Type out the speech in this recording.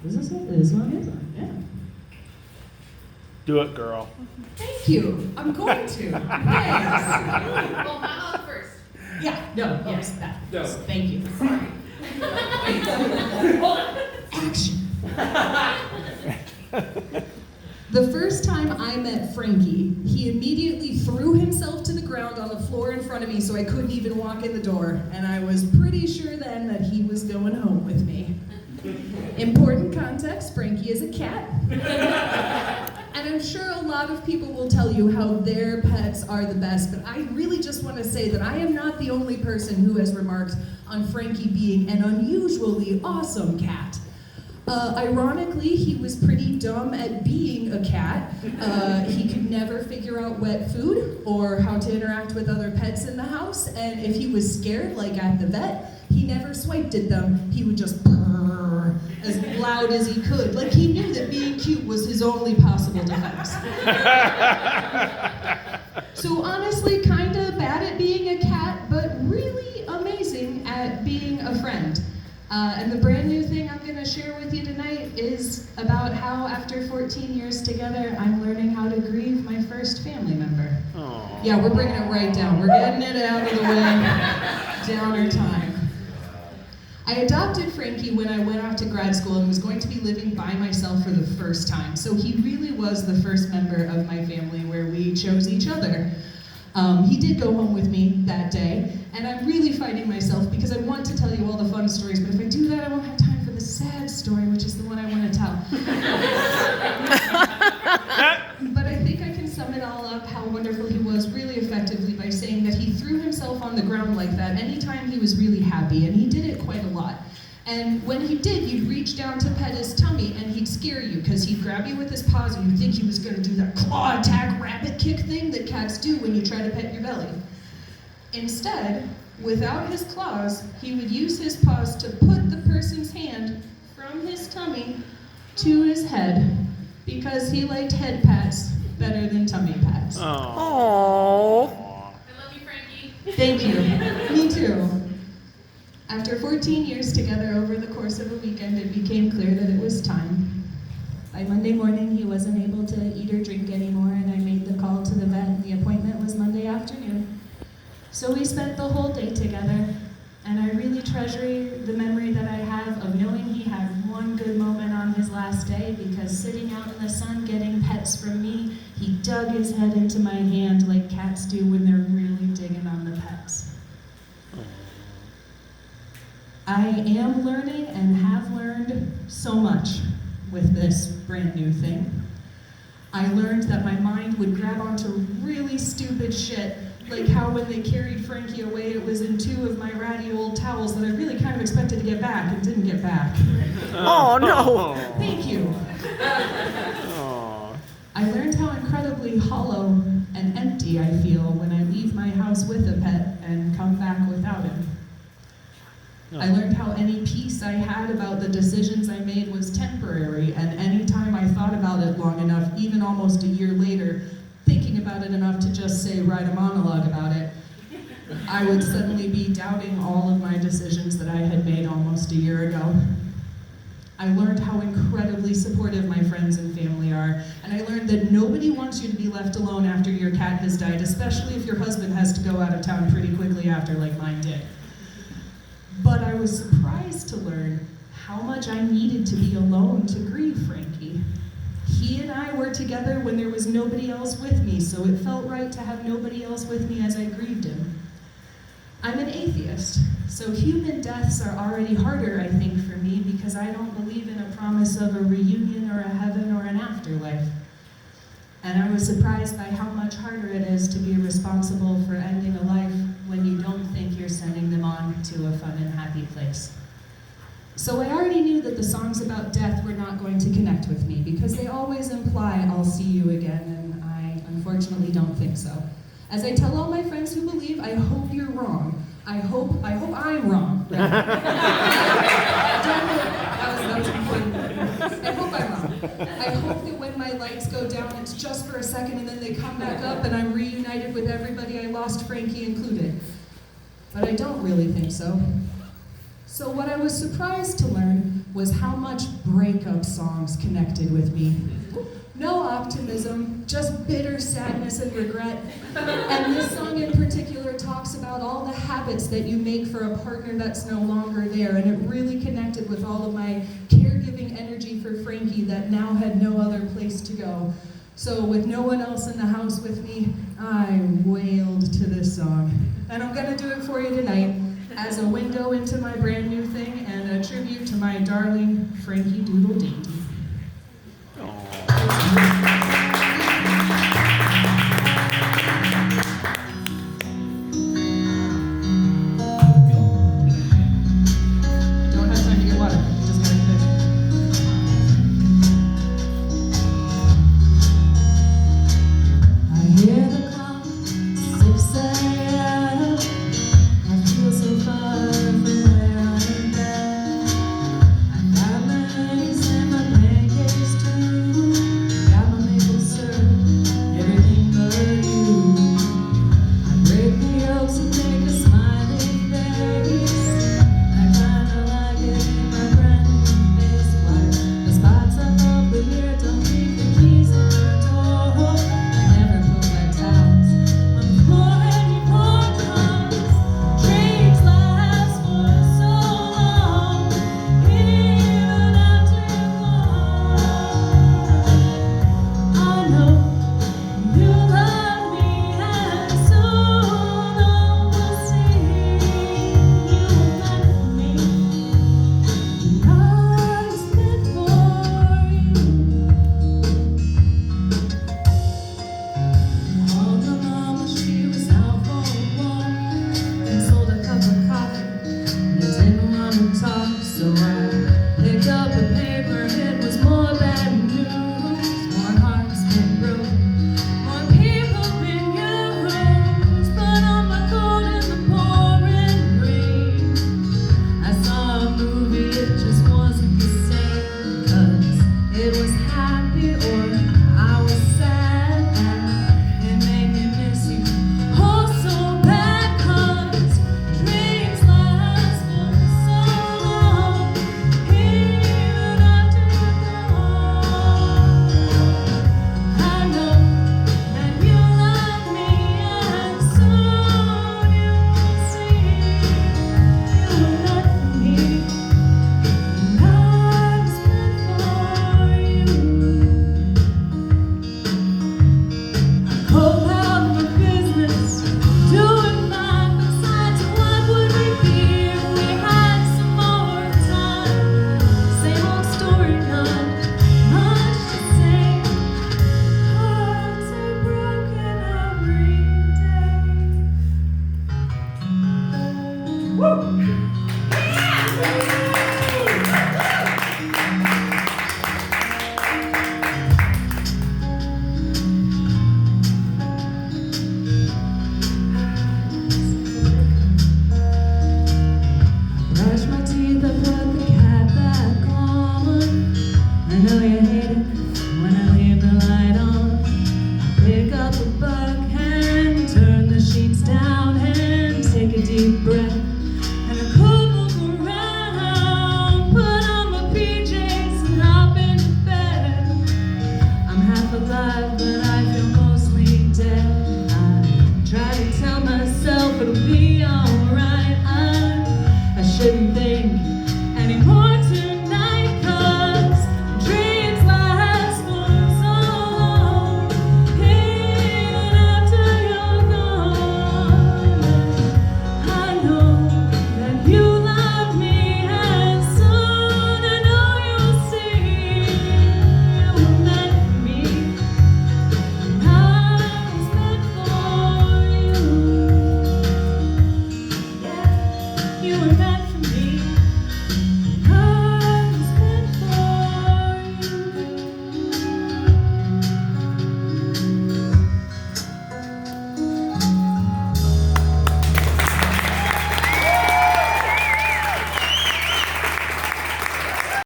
Is this it? This one is on, yeah. Do it, girl. Thank you. I'm going to. Thanks. Well, my mom first. Yeah, no, yes, that. No. Thank you. Sorry. Hold on. Action. The first time I met Frankie, he immediately threw himself to the ground on the floor in front of me so I couldn't even walk in the door, and I was pretty sure then that he was going home with me. Important context, Frankie is a cat. And I'm sure a lot of people will tell you how their pets are the best, but I really just want to say that I am not the only person who has remarked on Frankie being an unusually awesome cat. Ironically, he was pretty dumb at being a cat. He could never figure out wet food or how to interact with other pets in the house, and if he was scared, like at the vet, he never swiped at them. He would just purr as loud as he could, like he knew that being cute was his only possible defense. So honestly, kinda bad at being a cat, but really amazing at being a friend. And the brand new thing I'm going to share with you tonight is about how after 14 years together, I'm learning how to grieve my first family member. Aww. Yeah, we're bringing it right down. We're getting it out of the way, downer time. I adopted Frankie when I went off to grad school and was going to be living by myself for the first time. So he really was the first member of my family where we chose each other. He did go home with me that day, and I'm really fighting myself because I want to tell you all the fun stories, but if I do that, I won't have time for the sad story, which is the one I want to tell. But I think I can sum it all up how wonderful he was really effectively by saying that he threw himself on the ground like that anytime he was really happy, and he did it quite a lot. And when he did, you'd reach down to pet his tummy and he'd scare you because he'd grab you with his paws and you'd think he was going to do that claw attack rabbit kick thing that cats do when you try to pet your belly. Instead, without his claws, he would use his paws to put the person's hand from his tummy to his head because he liked head pats better than tummy pats. Aww. I love you, Frankie. Thank you. Me too. After 14 years together over the course of a weekend, it became clear that it was time. By Monday morning, he wasn't able to eat or drink anymore, and I made the call to the vet, and the appointment was Monday afternoon. So we spent the whole day together, and I really treasure the memory that I have of knowing he had one good moment on his last day, because sitting out in the sun getting pets from me, he dug his head into my hand like cats do when they're really digging on the pets. I am learning and have learned so much with this brand new thing. I learned that my mind would grab onto really stupid shit, like how when they carried Frankie away, it was in 2 of my ratty old towels that I really kind of expected to get back and didn't get back. Oh, no. Thank you. Aww. I learned how incredibly hollow and empty I feel when I leave my house with a pet and come back without him. I learned how any peace I had about the decisions I made was temporary, and any time I thought about it long enough, even almost a year later, thinking about it enough to just say, write a monologue about it, I would suddenly be doubting all of my decisions that I had made almost a year ago. I learned how incredibly supportive my friends and family are, and I learned that nobody wants you to be left alone after your cat has died, especially if your husband has to go out of town pretty quickly after, like mine did. But I was surprised to learn how much I needed to be alone to grieve Frankie. He and I were together when there was nobody else with me, so it felt right to have nobody else with me as I grieved him. I'm an atheist, so human deaths are already harder, I think, for me, because I don't believe in a promise of a reunion or a heaven or an afterlife. And I was surprised by how much harder it is to be responsible for ending a life when you don't think you're sending them on to a fun and happy place. So I already knew that the songs about death were not going to connect with me, because they always imply I'll see you again, and I unfortunately don't think so. As I tell all my friends who believe, I hope you're wrong. I hope I'm wrong. That was important. I hope I'm wrong. I hope that when my lights go down, it's just for a second and then they come back up and I'm reunited with everybody I lost, Frankie included. But I don't really think so. So what I was surprised to learn was how much breakup songs connected with me. No optimism, just bitter sadness and regret. And this song in particular talks about all the habits that you make for a partner that's no longer there, and it really connected with all of my caregiving energy for Frankie that now had no other place to go. So with no one else in the house with me, I wailed to this song. And I'm gonna do it for you tonight as a window into my brand new thing and a tribute to my darling Frankie Doodle Dainty. Don't have time to get water, just gotta finish. I hear the clock, 6 a.m. I feel so far from where I've been. I got my eggs and my pancakes too. Got my maple syrup, everything but you. I break the yolks and make a smiley face. I kinda like it in my brand new face. Wipe the spots up off the mirror, don't leave the keys in the door. I never put my towels on the floor anymore, 'cause dreams last for so long, even after you're gone. I know you love me, and soon I will see you left me. I was meant for you. Called my mama, she was out for a walk, and sold a cup of coffee, and I didn't want to talk, so I picked up a paper. It was more bad news, more hearts been broken, more people been used. Put on my coat in the pouring rain. I saw a movie, it just wasn't the same, 'cause it was happy or I was sad, and it made me miss you oh so bad, 'cause dreams last for so long, even after you're gone. I know that you love me, and soon you will see you left me. And I was meant for you. I called out for business, doing fine. Besides, what would we be if we had some more time? Same old story, not much to say. Hearts are broken every Brush my teeth, I put the cat back on. I know you hate it when I leave the light on. I pick up a book and turn the sheets down and take a deep breath. And I could look around, put on my PJs and hop into bed. I'm half alive, but